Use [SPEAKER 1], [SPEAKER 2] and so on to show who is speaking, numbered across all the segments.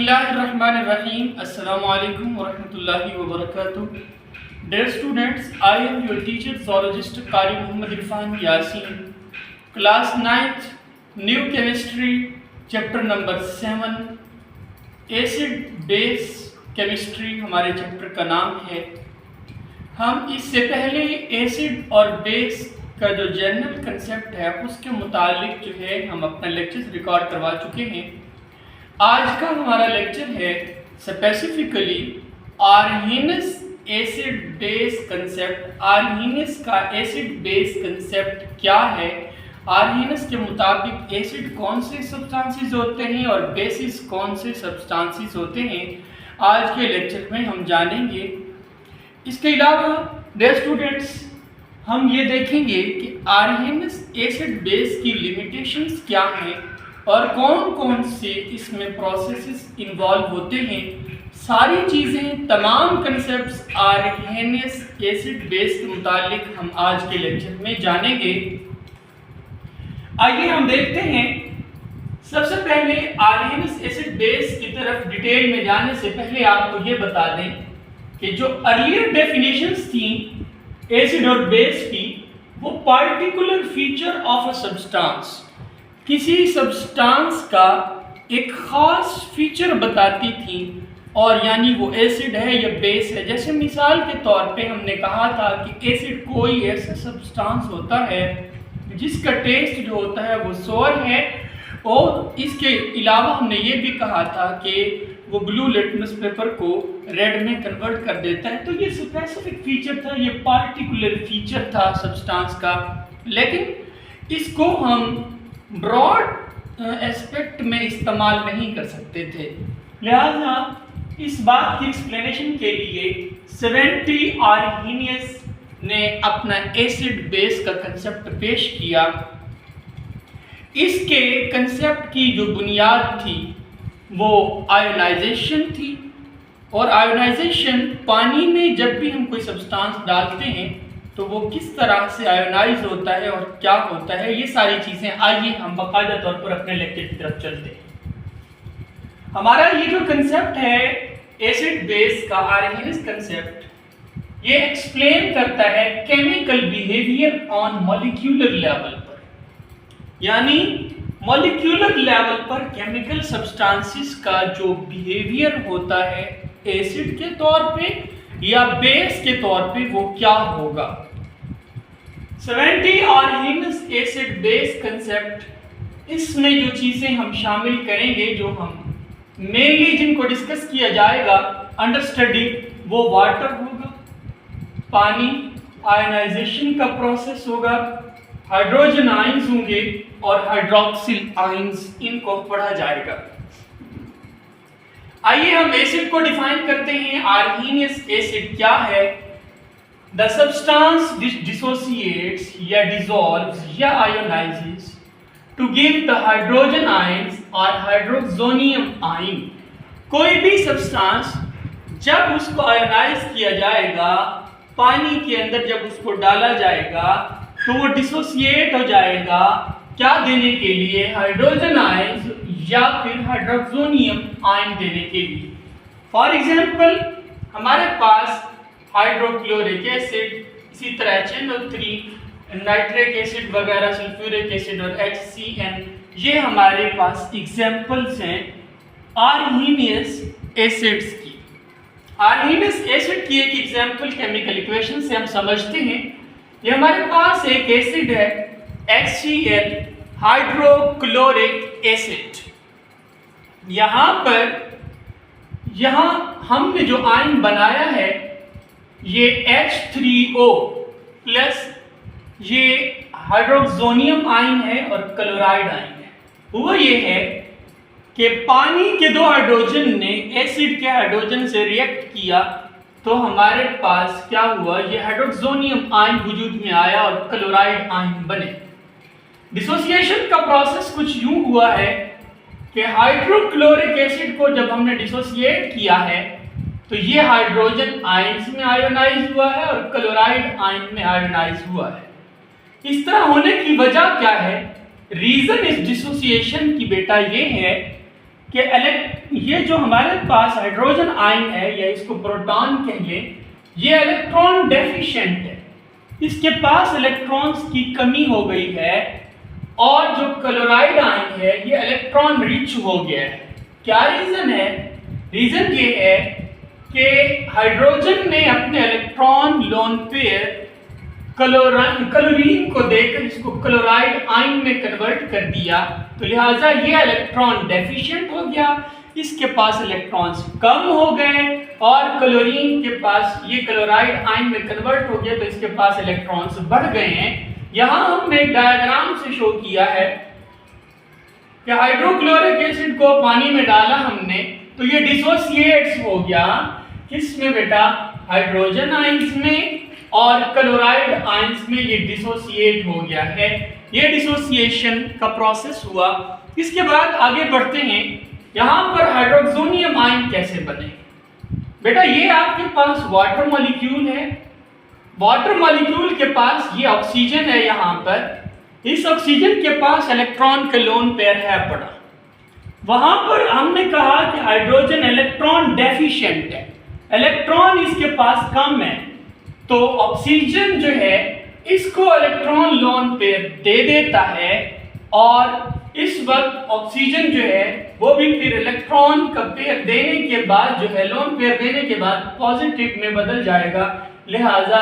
[SPEAKER 1] Bismillahirrahmanirrahim. Assalamu alaikum wa rahmatullahi wa barakatuh. Dear students, I am your teacher zoologist Qari Muhammad Irfan Yasin. Class 9th, New Chemistry, Chapter number 7, Acid Base Chemistry हमारे chapter का नाम है। हम इससे पहले acid और base का जो जनरल कंसेप्ट है उसके मुतालिक जो है हम अपना लेक्चर रिकॉर्ड करवा चुके हैं। आज का हमारा लेक्चर है स्पेसिफिकली आर्हीनस एसिड बेस कंसेप्ट। आर्हीनस का एसिड बेस कंसेप्ट क्या है, आर्हीनस के मुताबिक एसिड कौन से सब्सटेंसेस होते हैं और बेसिस कौन से सब्सटेंसेस होते हैं, आज के लेक्चर में हम जानेंगे। इसके अलावा डियर स्टूडेंट्स हम ये देखेंगे कि आर्हीनस एसिड बेस की लिमिटेशंस क्या हैं और कौन कौन से इसमें प्रोसेसेस इन्वॉल्व होते हैं। सारी चीज़ें, तमाम कंसेप्ट्स आर्हीनस एसिड बेस के मुतालिक हम आज के लेक्चर में जानेंगे। आइए हम देखते हैं। सबसे पहले आर्हीनस एसिड बेस की तरफ डिटेल में जाने से पहले आपको ये बता दें कि जो अर्लियर डेफिनेशंस थी एसिड और बेस की, वो particular feature of a substance, किसी सब्सटेंस का एक ख़ास फीचर बताती थी और यानी वो एसिड है या बेस है। जैसे मिसाल के तौर पे हमने कहा था कि एसिड कोई ऐसा सब्सटेंस होता है जिसका टेस्ट जो होता है वो सोर है, और इसके अलावा हमने ये भी कहा था कि वो ब्लू लिटमस पेपर को रेड में कन्वर्ट कर देता है। तो ये स्पेसिफिक फीचर था, ये पार्टिकुलर फीचर था सब्सटेंस का, लेकिन इसको हम ब्रॉड एस्पेक्ट में इस्तेमाल नहीं कर सकते थे। लिहाजा इस बात की एक्सप्लेनेशन के लिए 70 आर्हीनियस ने अपना एसिड बेस का कंसेप्ट पेश किया। इसके कंसेप्ट की जो बुनियाद थी वो आयोनाइजेशन थी, और आयोनाइजेशन पानी में जब भी हम कोई सब्सटेंस डालते हैं तो वो किस तरह से आयोनाइज होता है और क्या होता है, ये सारी चीज़ें आइए हम बाकायदा तौर पर अपने लेक्चर की तरफ चलते हैं। हमारा ये जो कंसेप्ट है एसिड बेस का, आर्हीनस कंसेप्ट, ये एक्सप्लेन करता है chemical behaviour on molecular level पर, यानी मॉलिक्यूलर लेवल पर केमिकल सब्सटेंसेस का जो बिहेवियर होता है एसिड के तौर पे या बेस के तौर पे वो क्या होगा। 70 आर्हीनस एसिड बेस कंसेप्ट, इसमें जो चीज़ें हम शामिल करेंगे, जो हम मेनली जिनको डिस्कस किया जाएगा अंडर स्टडी, वो वाटर होगा, पानी, आयनाइजेशन का प्रोसेस होगा, हाइड्रोजन आयंस होंगे और हाइड्रोक्सिल आयंस, इनको पढ़ा जाएगा। आइए हम एसिड को डिफाइन करते हैं। आर्हीनियस एसिड क्या है? द सब्सटेंस डिसोसिएट्स या डिसॉल्व्स या ionises to give the hydrogen ions और हाइड्रोक्सोनियम आयन। कोई भी सब्सटेंस जब उसको आयोनाइज किया जाएगा, पानी के अंदर जब उसको डाला जाएगा तो वो डिसोसिएट हो जाएगा, क्या देने के लिए? हाइड्रोजन आयंस या फिर हाइड्रोक्सोनियम आयन देने के लिए। फॉर एग्जाम्पल हमारे पास हाइड्रोक्लोरिक एसिड, इसी तरह HNO3, नाइट्रिक एसिड वगैरह, सल्फ्यूरिक एसिड और HCN, ये हमारे पास एग्जाम्पल्स हैं आर्हीनियस एसिड्स की। आर्हीनियस एसिड की एक एग्जाम्पल केमिकल इक्वेशन से हम समझते हैं। ये हमारे पास एक एसिड है HCl, हाइड्रोक्लोरिक एसिड। यहाँ हमने जो आयन बनाया है ये H3O प्लस ये हाइड्रोक्सोनियम आयन है और क्लोराइड आयन है। वो ये है कि पानी के दो हाइड्रोजन ने एसिड के हाइड्रोजन से रिएक्ट किया तो हमारे पास क्या हुआ, ये हाइड्रोक्सोनियम आयन वजूद में आया और क्लोराइड आयन बने। डिसोसिएशन का प्रोसेस कुछ यूं हुआ है कि हाइड्रोक्लोरिक एसिड को जब हमने डिसोसिएट किया है तो ये हाइड्रोजन आयंस में आयोनाइज हुआ है और क्लोराइड आयन में आयोनाइज हुआ है। इस तरह होने की वजह क्या है? रीजन इस डिसोसिएशन की बेटा ये है कि ये जो हमारे पास हाइड्रोजन आयन है या इसको प्रोटॉन कह लें, ये इलेक्ट्रॉन डेफिशिएंट है, इसके पास इलेक्ट्रॉन्स की कमी हो गई है। और जो क्लोराइड आयन है ये इलेक्ट्रॉन रिच हो गया है। क्या रीजन है? रीजन ये है कि हाइड्रोजन ने अपने इलेक्ट्रॉन लोन पेयर क्लोरीन को देकर इसको क्लोराइड आयन में कन्वर्ट कर दिया, तो लिहाजा ये इलेक्ट्रॉन डेफिशिएंट हो गया, इसके पास इलेक्ट्रॉन्स कम हो गए। और क्लोरीन के पास ये क्लोराइड आयन में कन्वर्ट हो गया तो इसके पास इलेक्ट्रॉन्स बढ़ गए हैं। यहां हमने एक डायग्राम से शो किया है कि हाइड्रोक्लोरिक एसिड को पानी में डाला हमने तो ये डिसोसिएट्स हो गया। किसमें बेटा? हाइड्रोजन आयंस में, और क्लोराइड आयंस में ये डिसोसिएट हो गया है। ये डिसोसिएशन का प्रोसेस हुआ। इसके बाद आगे बढ़ते हैं, यहां पर हाइड्रोक्सोनियम आयन कैसे बने? बेटा ये आपके पास वाटर मॉलिक्यूल है, वाटर मॉलिक्यूल के पास ये ऑक्सीजन है, यहां पर इस ऑक्सीजन के पास इलेक्ट्रॉन का लोन पेयर है पड़ा। वहां पर हमने कहा कि हाइड्रोजन इलेक्ट्रॉन डेफिशिएंट है, इलेक्ट्रॉन इसके पास कम है, तो ऑक्सीजन जो है इसको इलेक्ट्रॉन लोन पेयर दे देता है। और इस वक्त ऑक्सीजन जो है वो भी फिर इलेक्ट्रॉन का पेयर देने के बाद जो है लोन पेयर देने के बाद पॉजिटिव में बदल जाएगा। लिहाजा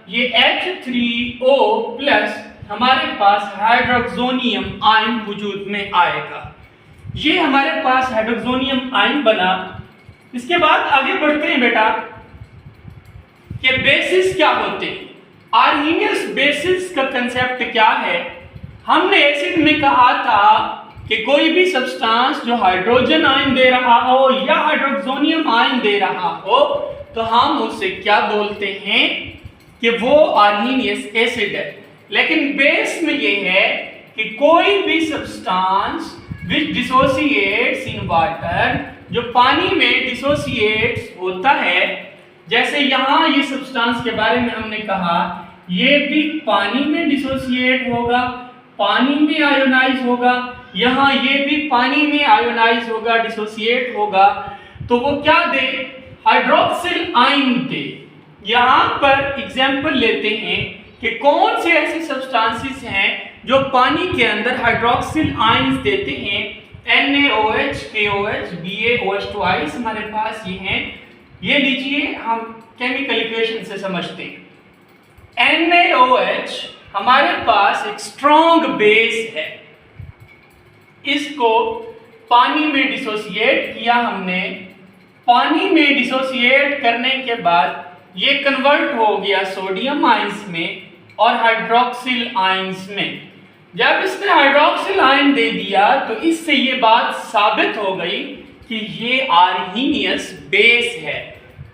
[SPEAKER 1] ये H3O प्लस हमारे पास हाइड्रोक्सोनियम आयन वजूद में आएगा। ये हमारे पास हाइड्रोक्सोनियम आयन बना। इसके बाद आगे बढ़ते हैं बेटा कि बेसिस क्या होते हैं। आर्हीनियस बेसिस का कंसेप्ट क्या है? हमने एसिड में कहा था कि कोई भी सब्सटेंस जो हाइड्रोजन आयन दे रहा हो या हाइड्रोक्सोनियम आयन दे रहा हो तो हम उसे क्या बोलते हैं कि वो आर्हीनियस एसिड है। लेकिन बेस में ये है कि कोई भी substance which dissociates in water, जो पानी में डिसोसिएट्स होता है, जैसे यहाँ ये सब्सटेंस के बारे में हमने कहा ये भी पानी में डिसोसिएट होगा, पानी में आयोनाइज होगा, यहाँ ये भी पानी में आयोनाइज होगा, डिसोसिएट होगा, तो वो क्या दे? हाइड्रोक्सिल आयन दे। यहाँ पर एग्जाम्पल लेते हैं कि कौन से ऐसे सब्सटेंसेस हैं जो पानी के अंदर हाइड्रोक्सिल आयंस देते हैं। NaOH, KOH, BaOH2 हमारे पास ये हैं। ये लीजिए, हम केमिकल इक्वेशन से समझते हैं। NaOH हमारे पास एक स्ट्रॉन्ग बेस है, इसको पानी में डिसोसिएट किया हमने। पानी में डिसोसिएट करने के बाद ये कन्वर्ट हो गया सोडियम आयंस में और हाइड्रोक्सिल आयंस में। जब इसने हाइड्रोक्सिल आयन दे दिया तो इससे ये बात साबित हो गई कि ये आर्हीनियस बेस है।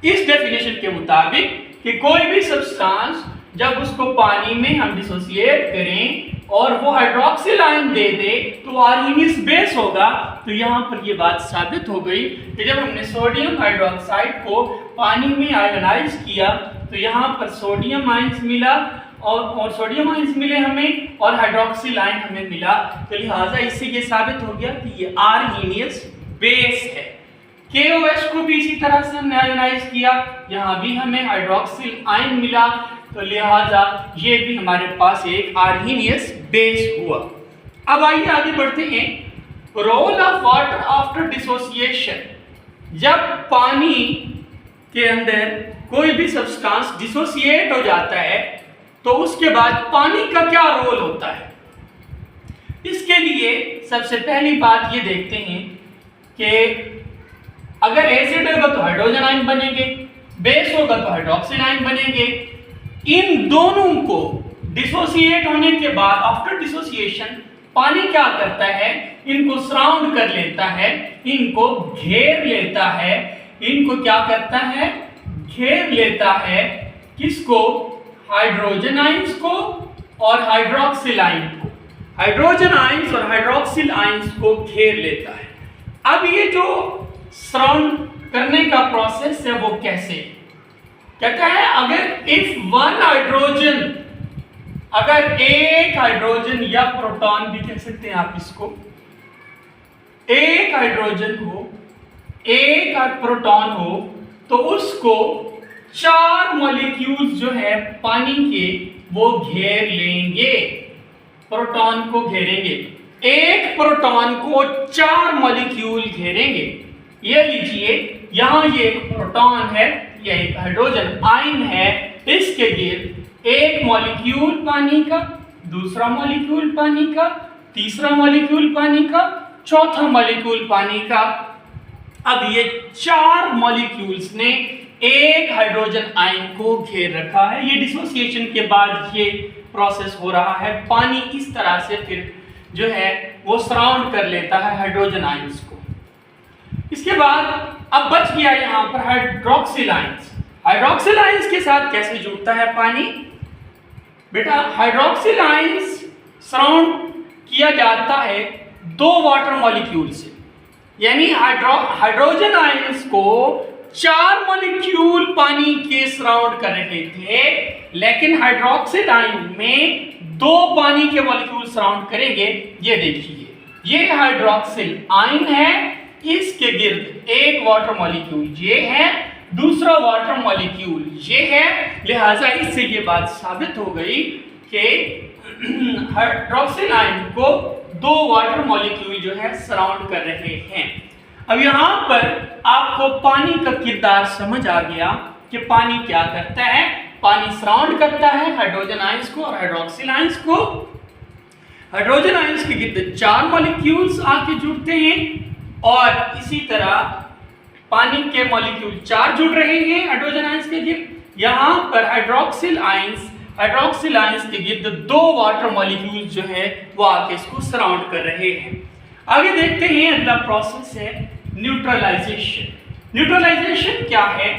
[SPEAKER 1] इस डेफिनेशन के मुताबिक कि कोई भी सब्सटेंस जब उसको पानी में हम डिसोसिएट करें और वो हाइड्रोक्सिल आयन दे दे तो आर्हीनियस बेस होगा। तो यहाँ पर ये बात साबित हो गई कि जब हमने सोडियम हाइड्रोक्साइड को पानी में आयोनाइज किया तो यहाँ पर सोडियम आयंस मिला और सोडियम आयंस मिले हमें और हाइड्रोक्सिल आयन हमें मिला। तो लिहाजा इससे ये साबित हो गया कि ये आर्हीनियस बेस है। KOH को भी इसी तरह से हमने आयोनाइज किया, यहाँ भी हमें हाइड्रोक्सिल आयन मिला, तो लिहाजा ये भी हमारे पास एक आर्हीनियस बेस हुआ। अब आइए आगे बढ़ते हैं। Role of water after dissociation. जब पानी के अंदर कोई भी सब्सटेंस डिसोसिएट हो जाता है तो उसके बाद पानी का क्या रोल होता है? इसके लिए सबसे पहली बात ये देखते हैं कि अगर एसिड होगा तो हाइड्रोजन आयन बनेंगे, बेस होगा तो हाइड्रोक्सिल आयन बनेंगे। इन दोनों को डिसोसिएट होने के बाद आफ्टर डिसोसिएशन पानी क्या करता है? इनको सराउंड कर लेता है, इनको घेर लेता है। इनको क्या करता है? घेर लेता है। किसको? हाइड्रोजन आयंस को और हाइड्रोक्सिल आयन को। हाइड्रोजन आयंस और हाइड्रोक्सिल आयंस को घेर लेता है। अब ये जो सराउंड करने का प्रोसेस है वो कैसे? कहता है अगर इफ वन हाइड्रोजन, अगर एक हाइड्रोजन या प्रोटॉन भी कह सकते हैं आप इसको, एक हाइड्रोजन हो, एक प्रोटॉन हो तो उसको 4 मॉलिक्यूल्स जो है पानी के वो घेर लेंगे, प्रोटॉन को घेरेंगे। एक प्रोटॉन को 4 मॉलिक्यूल घेरेंगे। ये लीजिए, यहां ये एक प्रोटॉन है, ये एक हाइड्रोजन आयन है, इसके गिर्द एक मॉलिक्यूल पानी का, दूसरा मॉलिक्यूल पानी का, तीसरा मॉलिक्यूल पानी का, चौथा मॉलिक्यूल पानी का। अब ये 4 मॉलिक्यूल्स ने एक हाइड्रोजन आयन को घेर रखा है। ये डिसोसिएशन के बाद ये प्रोसेस हो रहा है। पानी इस तरह से फिर जो है वो सराउंड कर लेता है हाइड्रोजन आयंस को। इसके बाद अब बच गया यहाँ पर हाइड्रोक्सिल आयंस। हाइड्रोक्सिल आयंस के साथ कैसे जुड़ता है पानी? बेटा, हाइड्रोक्सिल आयंस सराउंड किया जाता है 2 वाटर मॉलिक्यूल से, यानी हाइड्रोजन आयंस को 4 मॉलिक्यूल पानी के सराउंड कर रहे थे, लेकिन हाइड्रोक्सिल आयन में 2 पानी के मॉलिक्यूल सराउंड करेंगे। ये देखिए, ये हाइड्रोक्सिल आयन है, इसके गिर्द एक वाटर मॉलिक्यूल ये है, दूसरा वाटर मॉलिक्यूल ये है। लिहाजा इससे ये बात साबित हो गई कि हाइड्रोक्सिल आयन को 2 वाटर मॉलिक्यूल जो है सराउंड कर रहे हैं। अब यहाँ पर आपको पानी का किरदार समझ आ गया कि पानी क्या करता है। पानी सराउंड करता है हाइड्रोजन आयंस को और हाइड्रोक्सिल आयंस को। हाइड्रोजन आयंस के गिर्द 4 मॉलिक्यूल्स आके जुड़ते हैं और इसी तरह पानी के मॉलिक्यूल 4 जुड़ रहे हैं हाइड्रोजन आयंस के गिर्द। यहाँ पर हाइड्रोक्सिल आयंस के गिर्द 2 वाटर मॉलिक्यूल जो है वो आके इसको सराउंड कर रहे हैं। आगे देखते हैं, अगला प्रोसेस है न्यूट्रलाइजेशन। न्यूट्रलाइजेशन क्या है?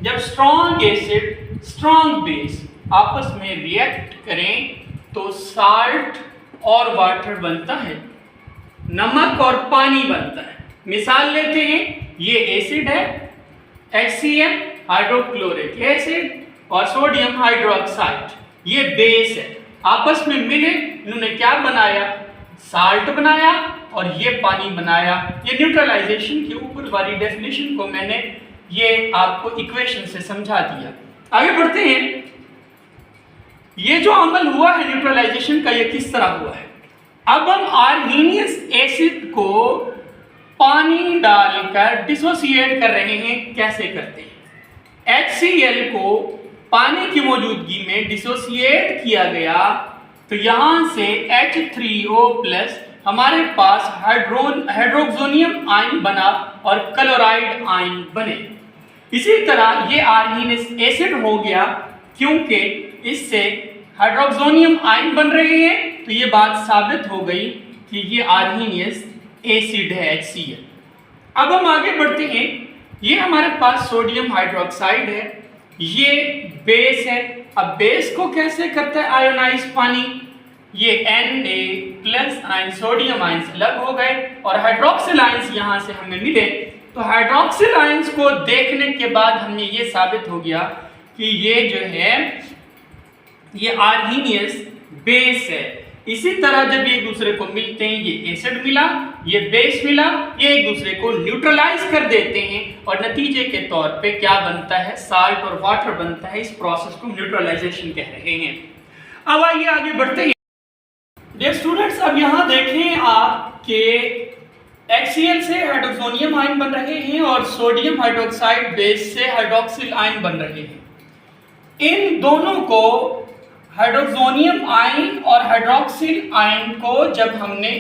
[SPEAKER 1] जब स्ट्रॉन्ग एसिड स्ट्रॉन्ग बेस आपस में रिएक्ट करें तो साल्ट और वाटर बनता है, नमक और पानी बनता है। मिसाल लेते हैं, ये एसिड है HCl हाइड्रोक्लोरिक एसिड और सोडियम हाइड्रोक्साइड, ये बेस है। आपस में मिले इन्होंने क्या बनाया? साल्ट बनाया और ये पानी बनाया। ये न्यूट्रलाइजेशन के ऊपर वाली डेफिनेशन को मैंने ये आपको इक्वेशन से समझा दिया। आगे बढ़ते हैं, ये जो अमल हुआ है न्यूट्रलाइजेशन का, ये किस तरह हुआ है? अब हम आर्हीनियस एसिड को पानी डालकर डिसोसिएट कर रहे हैं। कैसे करते हैं? HCl को पानी की मौजूदगी में डिसोसिएट किया गया तो यहां से H3O+ हमारे पास हाइड्रोक्सोनियम आयन बना और क्लोराइड आयन बने। इसी तरह ये आर्हीनियस एसिड हो गया, क्योंकि इससे हाइड्रोक्सोनियम आयन बन रहे हैं, तो ये बात साबित हो गई कि ये आर्हीनियस एसिड है HCl। अब हम आगे बढ़ते हैं, ये हमारे पास सोडियम हाइड्रोक्साइड है, ये बेस है। अब बेस को कैसे करता है आयोनाइज पानी? ये Na+ आयन सोडियम आयन से अलग हो गए और हाइड्रोक्सिल आयंस यहां से हमें मिले। तो हाइड्रोक्सिल आयंस को देखने के बाद हमें ये साबित हो गया कि ये जो है ये आर्हीनियस बेस है। इसी तरह जब ये एक दूसरे को मिलते हैं, ये एसिड मिला, ये बेस मिला, ये एक दूसरे को न्यूट्रलाइज कर देते हैं और नतीजे के तौर पे क्या बनता है? साल्ट और वाटर बनता है। इस प्रोसेस को न्यूट्रलाइजेशन कह रहे हैं। अब आइए आगे बढ़ते हैं। डियर स्टूडेंट्स, अब यहाँ देखें आप कि HCl से हाइड्रोक्सोनियम आयन बन रहे हैं और सोडियम हाइड्रोक्साइड बेस से हाइड्रोक्सिल आयन बन रहे हैं। इन दोनों को हाइड्रोक्सोनियम आयन और हाइड्रोक्सिल आयन को जब हमने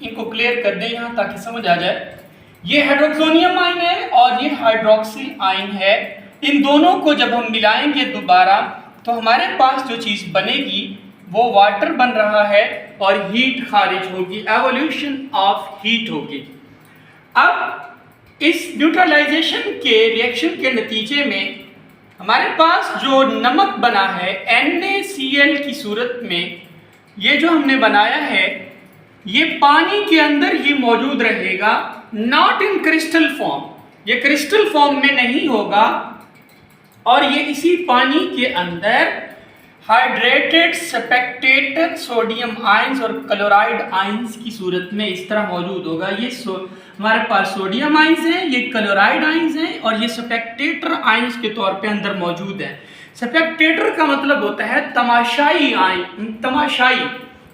[SPEAKER 1] इनको क्लियर कर दें यहाँ ताकि समझ आ जाए, ये हाइड्रोक्सोनियम आयन है और ये हाइड्रोक्सिल आयन है। इन दोनों को जब हम मिलाएंगे दोबारा तो हमारे पास जो चीज़ बनेगी वो वाटर बन रहा है और हीट खारिज होगी, एवोल्यूशन ऑफ हीट होगी। अब इस न्यूट्रलाइजेशन के रिएक्शन के नतीजे में हमारे पास जो नमक बना है NaCl की सूरत में, ये जो हमने बनाया है ये पानी के अंदर ही मौजूद रहेगा, नॉट इन क्रिस्टल फॉर्म। ये क्रिस्टल फॉर्म में नहीं होगा और ये इसी पानी के अंदर हाइड्रेटेड सपेक्टेटेड सोडियम आयंस और क्लोराइड आयंस की सूरत में इस तरह मौजूद होगा। ये हमारे पास सोडियम आइंस हैं, ये क्लोराइड आइंस हैं और ये स्पेक्टेटर आइंस के तौर पे अंदर मौजूद है। स्पेक्टेटर का मतलब होता है तमाशाई आइन, तमाशाई।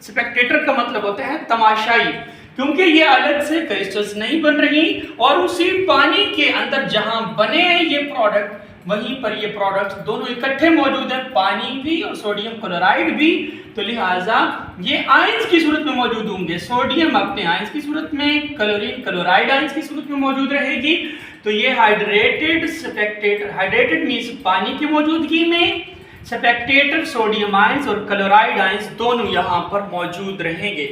[SPEAKER 1] स्पेक्टेटर का मतलब होता है तमाशाई, क्योंकि ये अलग से क्रिस्टल्स नहीं बन रही और उसी पानी के अंदर जहां बने हैं ये प्रोडक्ट, वहीं पर ये प्रोडक्ट्स दोनों इकट्ठे मौजूद हैं, पानी भी और सोडियम क्लोराइड भी। तो लिहाजा ये आयंस की सूरत में मौजूद होंगे। सोडियम अपने आयंस की सूरत में, क्लोरीन क्लोराइड आयंस की सूरत में मौजूद रहेगी। तो ये हाइड्रेटेड स्पेक्टेटर, हाइड्रेटेड मींस पानी की मौजूदगी में स्पेक्टेटर सोडियम आयंस और क्लोराइड आयंस दोनों यहाँ पर मौजूद रहेंगे।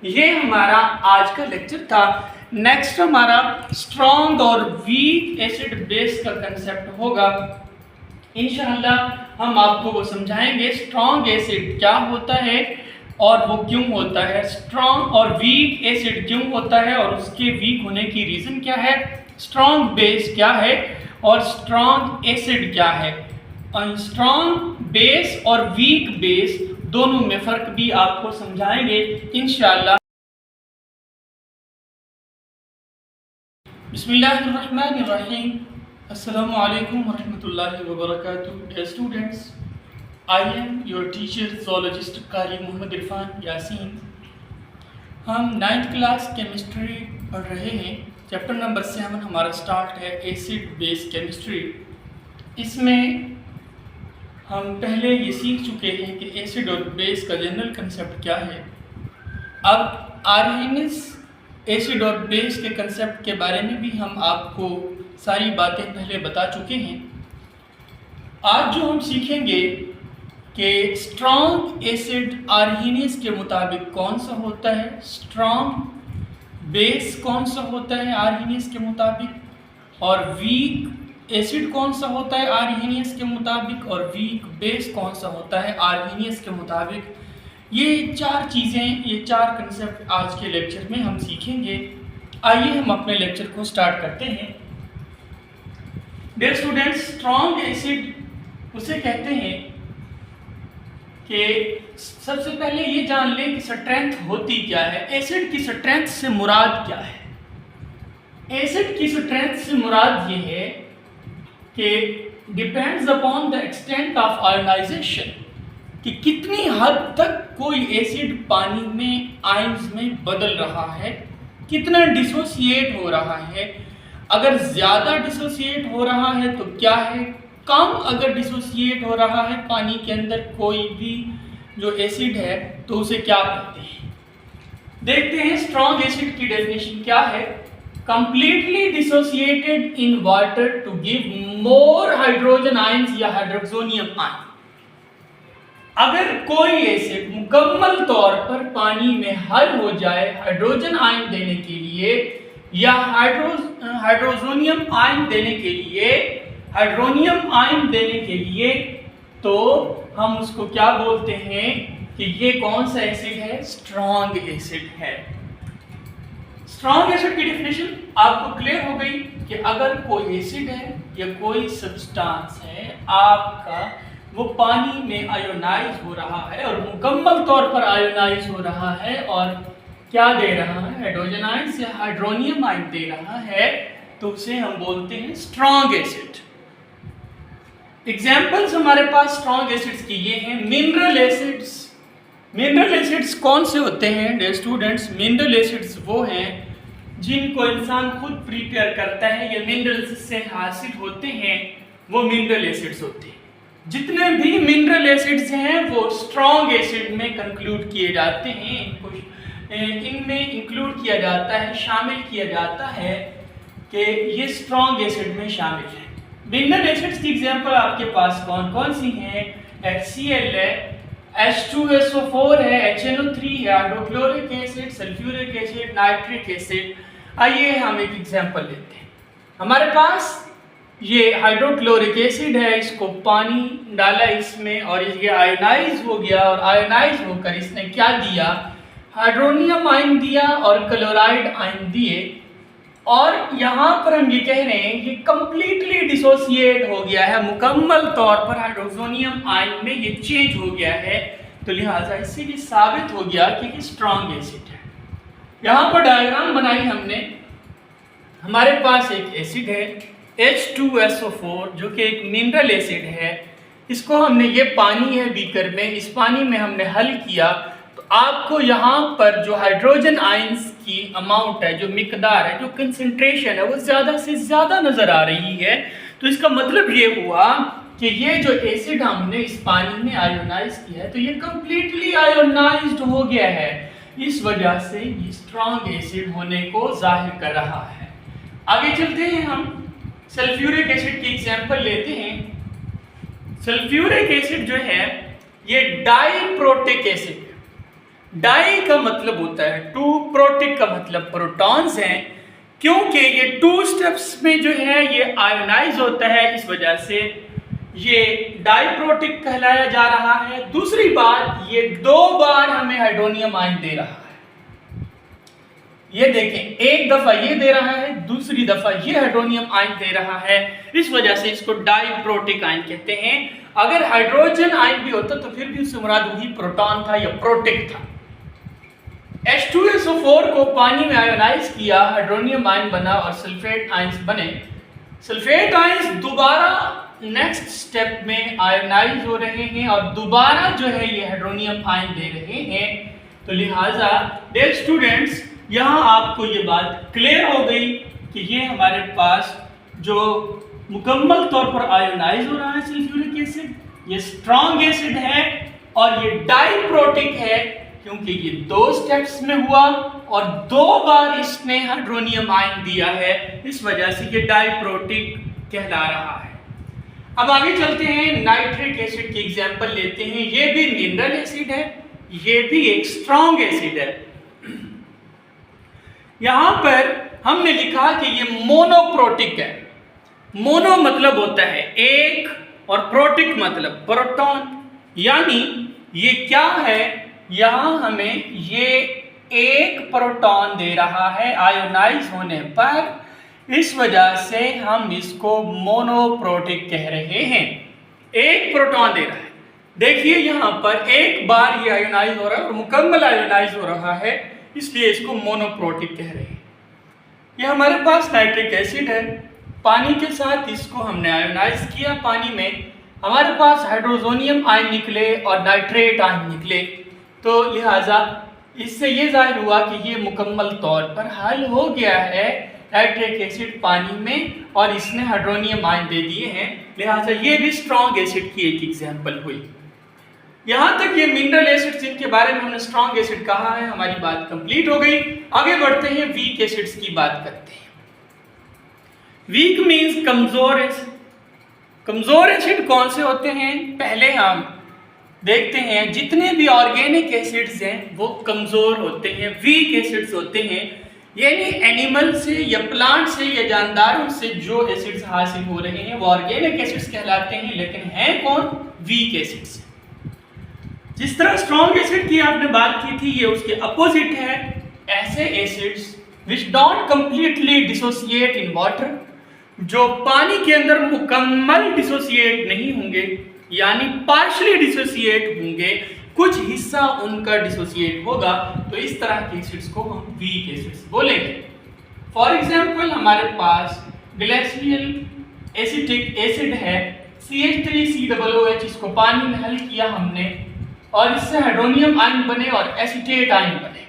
[SPEAKER 1] ये हमारा आज का लेक्चर था। नेक्स्ट हमारा स्ट्रॉन्ग और वीक एसिड बेस का कंसेप्ट होगा। इंशाअल्लाह हम आपको वो समझाएंगे स्ट्रॉन्ग एसिड क्या होता है और वो क्यों होता है, स्ट्रॉन्ग और वीक एसिड क्यों होता है और उसके वीक होने की रीज़न क्या है, स्ट्रॉन्ग बेस क्या है और स्ट्रॉन्ग एसिड क्या है। स्ट्रॉन्ग बेस और वीक बेस दोनों में फ़र्क भी आपको समझाएंगे इंशाअल्लाह। बिस्मिल्लाहिर्रहमानिर्रहीम। अस्सलामु अलैकुम वरहमतुल्लाहि वबरकातुहू। Dear students, I am your teacher zoologist Qari Mohammad Irfan Yasin. हम 9th क्लास केमिस्ट्री पढ़ रहे हैं। चैप्टर नंबर 7 हमारा स्टार्ट है एसिड बेस केमिस्ट्री। इसमें हम पहले ये सीख चुके हैं कि एसिड और बेस का जनरल कंसेप्ट क्या है। अब आर्हेनिस एसिड और बेस के कंसेप्ट के बारे में भी हम आपको सारी बातें पहले बता चुके हैं। आज जो हम सीखेंगे कि स्ट्रॉन्ग एसिड आर्हेनिस के मुताबिक कौन सा होता है, स्ट्रॉन्ग बेस कौन सा होता है आर्हेनिस के मुताबिक, और वीक एसिड कौन सा होता है आर्हेनियस के मुताबिक, और वीक बेस कौन सा होता है आर्हेनियस के मुताबिक। ये चार चीज़ें, ये चार कंसेप्ट आज के लेक्चर में हम सीखेंगे। आइए हम अपने लेक्चर को स्टार्ट करते हैं। डियर स्टूडेंट्स, स्ट्रॉन्ग एसिड उसे कहते हैं कि सबसे पहले ये जान लें कि स्ट्रेंथ होती क्या है। एसिड की स्ट्रेंथ से मुराद क्या है। एसिड की स्ट्रेंथ से मुराद ये है कि depends upon the extent of ionisation, कि कितनी हद तक कोई एसिड पानी में आयंस में बदल रहा है, कितना डिसोसिएट हो रहा है। अगर ज़्यादा डिसोसिएट हो रहा है तो क्या है, कम अगर डिसोसिएट हो रहा है पानी के अंदर कोई भी जो एसिड है तो उसे क्या कहते हैं। देखते हैं स्ट्रॉन्ग एसिड की डेफिनेशन क्या है। Completely dissociated in water to give more hydrogen ions या हाइड्रोक्सोनियम आयन। अगर कोई एसिड मुकम्मल तौर पर पानी में हल हो जाए हाइड्रोजन आयन देने के लिए या हाइड्रोजोनियम आयन देने के लिए, हाइड्रोनियम आयन देने के लिए, तो हम उसको क्या बोलते हैं कि ये कौन सा एसिड है, स्ट्रॉन्ग एसिड है। स्ट्रॉन्ग एसिड की डेफिनेशन आपको क्लियर हो गई कि अगर कोई एसिड है या कोई सब्सटेंस है आपका, वो पानी में आयोनाइज हो रहा है और मुकम्मल तौर पर आयोनाइज हो रहा है और क्या दे रहा है, हाइड्रोजन आयंस या हाइड्रोनियम आयन दे रहा है, तो उसे हम बोलते हैं स्ट्रॉन्ग एसिड। एग्जाम्पल्स हमारे पास स्ट्रॉन्ग एसिड्स की ये हैं। Mineral acids. मिनरल एसिड्स कौन से होते हैं डियर स्टूडेंट्स? मिनरल एसिड्स वो हैं जिनको इंसान खुद प्रिपेयर करता है या मिनरल्स से हासिल होते हैं, वो मिनरल एसिड्स होते हैं। जितने भी मिनरल एसिड्स हैं वो स्ट्रॉन्ग एसिड में कंक्लूड किए जाते हैं, इनमें इंक्लूड किया जाता है, शामिल किया जाता है कि ये स्ट्रॉन्ग एसिड में शामिल है। मिनरल एसिड्स की एग्जांपल आपके पास कौन कौन सी हैं? HCl है, H2SO4 है, HNO3 है, hydrochloric acid, sulphuric acid, nitric acid. आइए हम एक एग्जांपल लेते हैं। हमारे पास ये हाइड्रोक्लोरिक एसिड है, इसको पानी डाला इसमें और ये आयोनाइज हो गया और आयोनाइज होकर इसने क्या दिया, हाइड्रोनियम आयन दिया और क्लोराइड आयन दिए। और यहाँ पर हम ये कह रहे हैं ये कंप्लीटली डिसोसिएट हो गया है, मुकम्मल तौर पर हाइड्रोजोनियम आयन में ये चेंज हो गया है। तो लिहाजा इससे ये साबित हो गया कि ये स्ट्रॉन्ग एसिड है। यहाँ पर डायग्राम बनाई हमने हमारे पास एक एसिड है H2SO4 जो कि एक मिनरल एसिड है। इसको हमने, ये पानी है बीकर में, इस पानी में हमने हल किया तो आपको यहाँ पर जो हाइड्रोजन आयंस की अमाउंट है, जो मिकदार है, जो कंसंट्रेशन है, वो ज़्यादा से ज़्यादा नज़र आ रही है। तो इसका मतलब ये हुआ कि ये जो एसिड हमने इस पानी में आयोनाइज किया है तो ये कंप्लीटली आयोनाइज्ड हो गया है। इस वजह से ये स्ट्रॉन्ग एसिड होने को जाहिर कर रहा है। आगे चलते हैं, हम सल्फ्यूरिक एसिड की एग्जांपल लेते हैं। सल्फ्यूरिक एसिड जो है ये डाइप्रोटिक एसिड। डाई का मतलब होता है टू, प्रोटिक का मतलब प्रोटॉन्स हैं। क्योंकि ये 2 स्टेप्स में जो है ये आयोनाइज होता है, इस वजह से ये डाइप्रोटिक कहलाया जा रहा है। दूसरी बात, ये 2 बार हमें हाइड्रोनियम आयन दे रहा है। ये देखें, एक दफा ये दे रहा है, दूसरी दफा ये हाइड्रोनियम आयन दे रहा है, इस वजह से इसको डाइप्रोटिक आयन कहते हैं। अगर हाइड्रोजन आयन भी होता तो फिर भी उससे मुराद वही प्रोटॉन था या प्रोटिक था। H2SO4 को पानी में आयोनाइज किया, हाइड्रोनियम आयन बना और सल्फेट आयंस बने। सल्फेट आयंस दोबारा नेक्स्ट स्टेप में आयोनाइज हो रहे हैं और दोबारा जो है ये हाइड्रोनियम आयन दे रहे हैं। तो लिहाजा डियर स्टूडेंट्स, यहाँ आपको ये बात क्लियर हो गई कि ये हमारे पास जो मुकम्मल तौर पर आयोनाइज हो रहा है सल्फ्यूरिक एसिड, ये स्ट्रॉन्ग एसिड है और ये डाइप्रोटिक है क्योंकि ये 2 स्टेप्स में हुआ और 2 बार इसने हाइड्रोनियम आयन दिया है, इस वजह से ये डाइप्रोटिक कहला रहा है। अब आगे चलते हैं, नाइट्रिक एसिड की एग्जांपल लेते हैं। ये भी मिनरल एसिड है, ये भी एक स्ट्रॉन्ग एसिड है। यहां पर हमने लिखा कि ये मोनोप्रोटिक है। मोनो मतलब होता है एक और प्रोटिक मतलब प्रोटॉन, यानी ये क्या है, यहां हमें ये एक प्रोटॉन दे रहा है आयोनाइज होने पर, इस वजह से हम इसको मोनोप्रोटिक कह रहे हैं। एक प्रोटॉन दे रहा है, देखिए यहां पर एक बार ये आयोनाइज हो रहा है और मुकम्मल आयोनाइज हो रहा है, इसलिए इसको मोनोप्रोटिक कह रहे हैं। ये हमारे पास नाइट्रिक एसिड है, पानी के साथ इसको हमने आयोनाइज किया, पानी में हमारे पास हाइड्रोजोनियम आयन निकले और नाइट्रेट आयन निकले। तो लिहाजा इससे ये जाहिर हुआ कि ये मुकम्मल तौर पर हल हो गया है नाइट्रिक एसिड पानी में और इसने हाइड्रोनियम आयन दे दिए हैं। लिहाजा ये भी स्ट्रॉन्ग एसिड की एक एग्जांपल हुई। यहाँ तक ये मिनरल एसिड्स जिनके बारे में हमने स्ट्रॉन्ग एसिड कहा है, हमारी बात कंप्लीट हो गई। आगे बढ़ते हैं, वीक एसिड्स की बात करते हैं। वीक मींस कमजोर एसिड। कमजोर एसिड कौन से होते हैं, पहले हम देखते हैं। जितने भी ऑर्गेनिक एसिड्स हैं वो कमजोर होते हैं, वीक एसिड्स होते हैं। यानी एनिमल से या प्लांट से या जानदारों से जो एसिड्स हासिल हो रहे हैं वो ऑर्गेनिक एसिड्स कहलाते हैं, लेकिन हैं कौन, वीक एसिड्स। जिस तरह स्ट्रॉन्ग एसिड की आपने बात की थी, ये उसके अपोजिट है। ऐसे acids which don't completely dissociate in water, जो पानी के अंदर मुकम्मल डिसोसिएट नहीं होंगे, यानी पार्शली डिसोसिएट होंगे, कुछ हिस्सा उनका डिसोसिएट होगा, तो इस तरह के एसिड्स को हम वीक एसिड्स बोलेंगे। फॉर एग्जांपल हमारे पास ग्लेशियल एसिटिक एसिड है CH3COOH, इसको पानी में हल किया हमने और इससे हाइड्रोनियम आयन बने और एसीटेट आयन बने।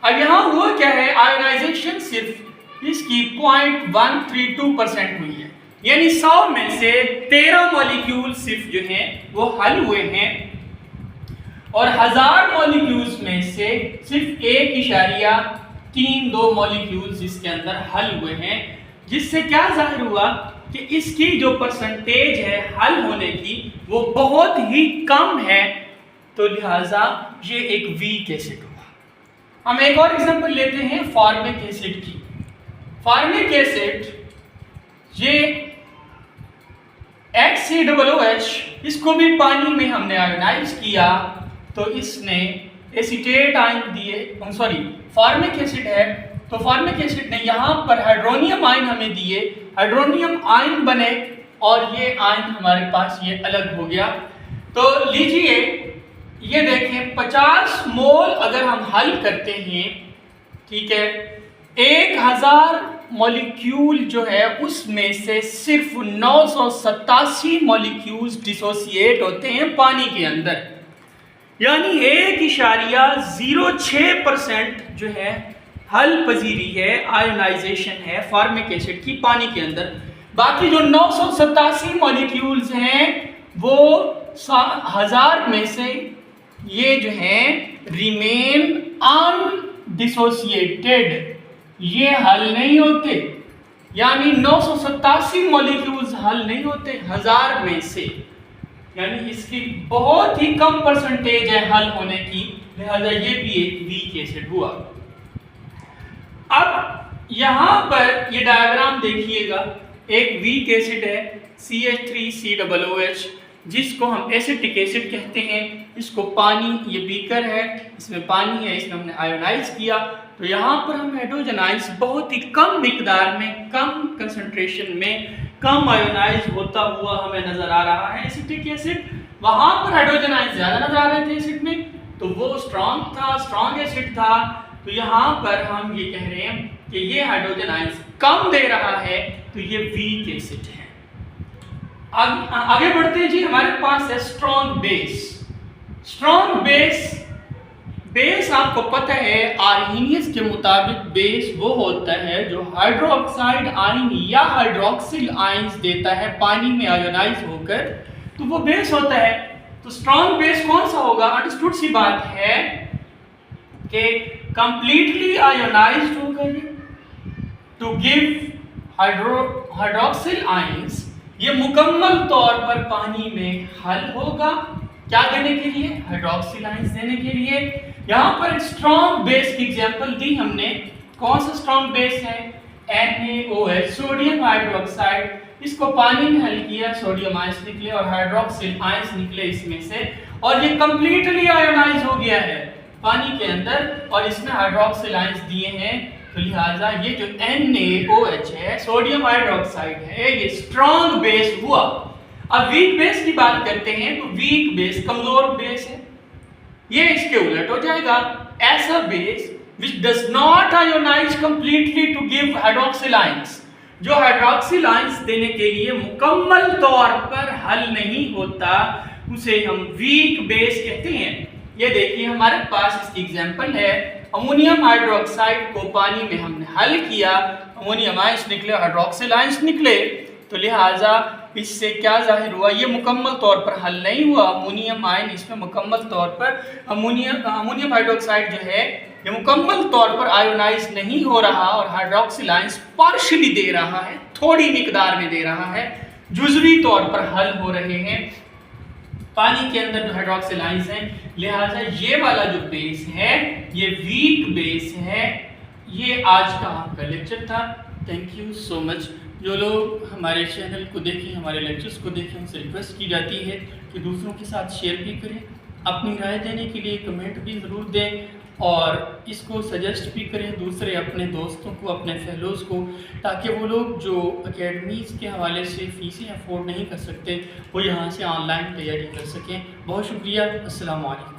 [SPEAKER 1] अब यहाँ हुआ क्या है, आयोनाइजेशन सिर्फ इसकी 0.132% हुई है, यानी 100 में से 13 मॉलिक्यूल सिर्फ जो हैं वो हल हुए हैं और 1000 मॉलिक्यूल्स में से सिर्फ 1.32 मॉलिक्यूल्स इसके अंदर हल हुए हैं, जिससे क्या जाहिर हुआ कि इसकी जो परसेंटेज है हल होने की वो बहुत ही कम है, तो लिहाजा ये एक वीक एसिड हुआ। हम एक और एग्जांपल लेते हैं फॉर्मिक एसिड की। फॉर्मिक एसिड ये HCOOH, इसको भी पानी में हमने आयोनाइज किया तो इसने एसीटेट आयन दिए, फॉर्मिक एसिड है तो फॉर्मिक एसिड ने यहाँ पर हाइड्रोनियम आयन हमें दिए, हाइड्रोनियम आयन बने और ये आयन हमारे पास ये अलग हो गया। तो लीजिए ये देखें, 50 मोल अगर हम हल करते हैं, ठीक है, 1000 मॉलिक्यूल जो है उसमें से सिर्फ 987 मॉलिक्यूल्स डिसोसिएट होते हैं पानी के अंदर, यानी 1.06% जो है हल पजीरी है, आयोनाइजेशन है फॉर्मिक एसिड की पानी के अंदर। बाकी जो 987 मॉलिक्यूल्स हैं वो 1000 में से ये जो है रिमेन अनडिसोसिएटेड, ये हल नहीं होते, यानी 987 मॉलिक्यूल्स हल नहीं होते 1000 में से, यानी इसकी बहुत ही कम परसेंटेज है हल होने की, लिहाजा ये भी एक वीक एसिड हुआ। अब यहां पर ये डायग्राम देखिएगा, एक वीक एसिड है CH3COOH, जिसको हम एसिटिक एसिड कहते हैं। इसको पानी, ये बीकर है, इसमें पानी है, इसमें हमने आयोनाइज किया, तो यहाँ पर हम हाइड्रोजन आयंस बहुत ही कम मिकदार में, कम कंसंट्रेशन में, कम आयोनाइज होता हुआ हमें नजर आ रहा है एसिटिक एसिड। वहां पर हाइड्रोजन आयंस ज्यादा नजर आ रहे थे एसिड में, तो वो स्ट्रॉन्ग था, स्ट्रॉन्ग एसिड था। तो यहाँ पर हम ये कह रहे हैं कि ये हाइड्रोजन आयंस कम दे रहा है, तो ये वीक एसिड है। आगे बढ़ते हैं जी, हमारे पास है स्ट्रॉन्ग बेस। स्ट्रॉन्ग बेस आपको पता है आर्हीनियस के मुताबिक बेस वो होता है जो हाइड्रोक्साइड आयन या हाइड्रोक्सिल आयंस देता है पानी में आयोनाइज होकर, तो वो बेस होता है। तो स्ट्रॉन्ग बेस कौन सा होगा? अंडरस्टूड सी बात है कि कंप्लीटली आयोनाइज्ड होगा टू गिव हाइड्रोक्सिल आयंस, ये मुकम्मल तौर पर पानी में हल होगा, क्या देने के लिए? हाइड्रोक्सिल आयंस देने के लिए। यहाँ पर स्ट्रॉन्ग बेस की एग्जांपल दी हमने। कौन सा स्ट्रॉन्ग बेस है? NaOH, sodium hydroxide. इसको पानी में हल किया, सोडियम आयंस निकले और हाइड्रोक्सिल आयंस निकले इसमें से, और ये कंप्लीटली आयोनाइज हो गया है पानी के अंदर, और इसमें हाइड्रोक्सिल आयंस दिए हैं। तो लिहाजा ये जो NaOH है, सोडियम हाइड्रोक्साइड है, ये स्ट्रॉन्ग बेस हुआ। अब वीक बेस की बात करते हैं, तो वीक बेस कमजोर बेस है, ये इसके उलट हो जाएगा। ऐसा base which does not ionize completely to give hydroxyl ions, जो हाइड्रोक्सिल आयंस देने के लिए मुकम्मल तौर पर हल नहीं होता, उसे हम वीक बेस कहते हैं। ये देखिए हमारे पास इसकी एग्जांपल है, अमोनियम हाइड्रोक्साइड को पानी में हमने हल किया, अमोनियम आयंस निकले, हाइड्रोक्सिल आयंस निकले, तो लिहाजा इससे क्या जाहिर हुआ? ये मुकम्मल तौर पर हल नहीं हुआ। अमोनियम आयन इसमें मुकम्मल तौर पर, अमोनियम हाइड्रोक्साइड जो है ये मुकम्मल तौर पर आयोनाइज नहीं हो रहा, और हाइड्रोक्सिल आयंस पार्शियली दे रहा है, थोड़ी मिकदार में दे रहा है, जुजवी तौर पर हल हो रहे हैं पानी के अंदर जो हाइड्रोक्सिल आयंस हैं। लिहाजा ये वाला जो बेस है ये वीक बेस है। ये आज का आपका लेक्चर था। Thank you so much. जो लोग हमारे चैनल को देखें, हमारे लेक्चर्स को देखें, उनसे रिक्वेस्ट की जाती है कि दूसरों के साथ शेयर भी करें, अपनी राय देने के लिए कमेंट भी ज़रूर दें, और इसको सजेस्ट भी करें दूसरे अपने दोस्तों को, अपने फेलोज़ को, ताकि वो लोग जो एकेडमीज़ के हवाले से फ़ीसें अफोर्ड नहीं कर सकते वो यहाँ से ऑनलाइन तैयारी कर सकें। बहुत शुक्रिया। अस्सलाम वालेकुम।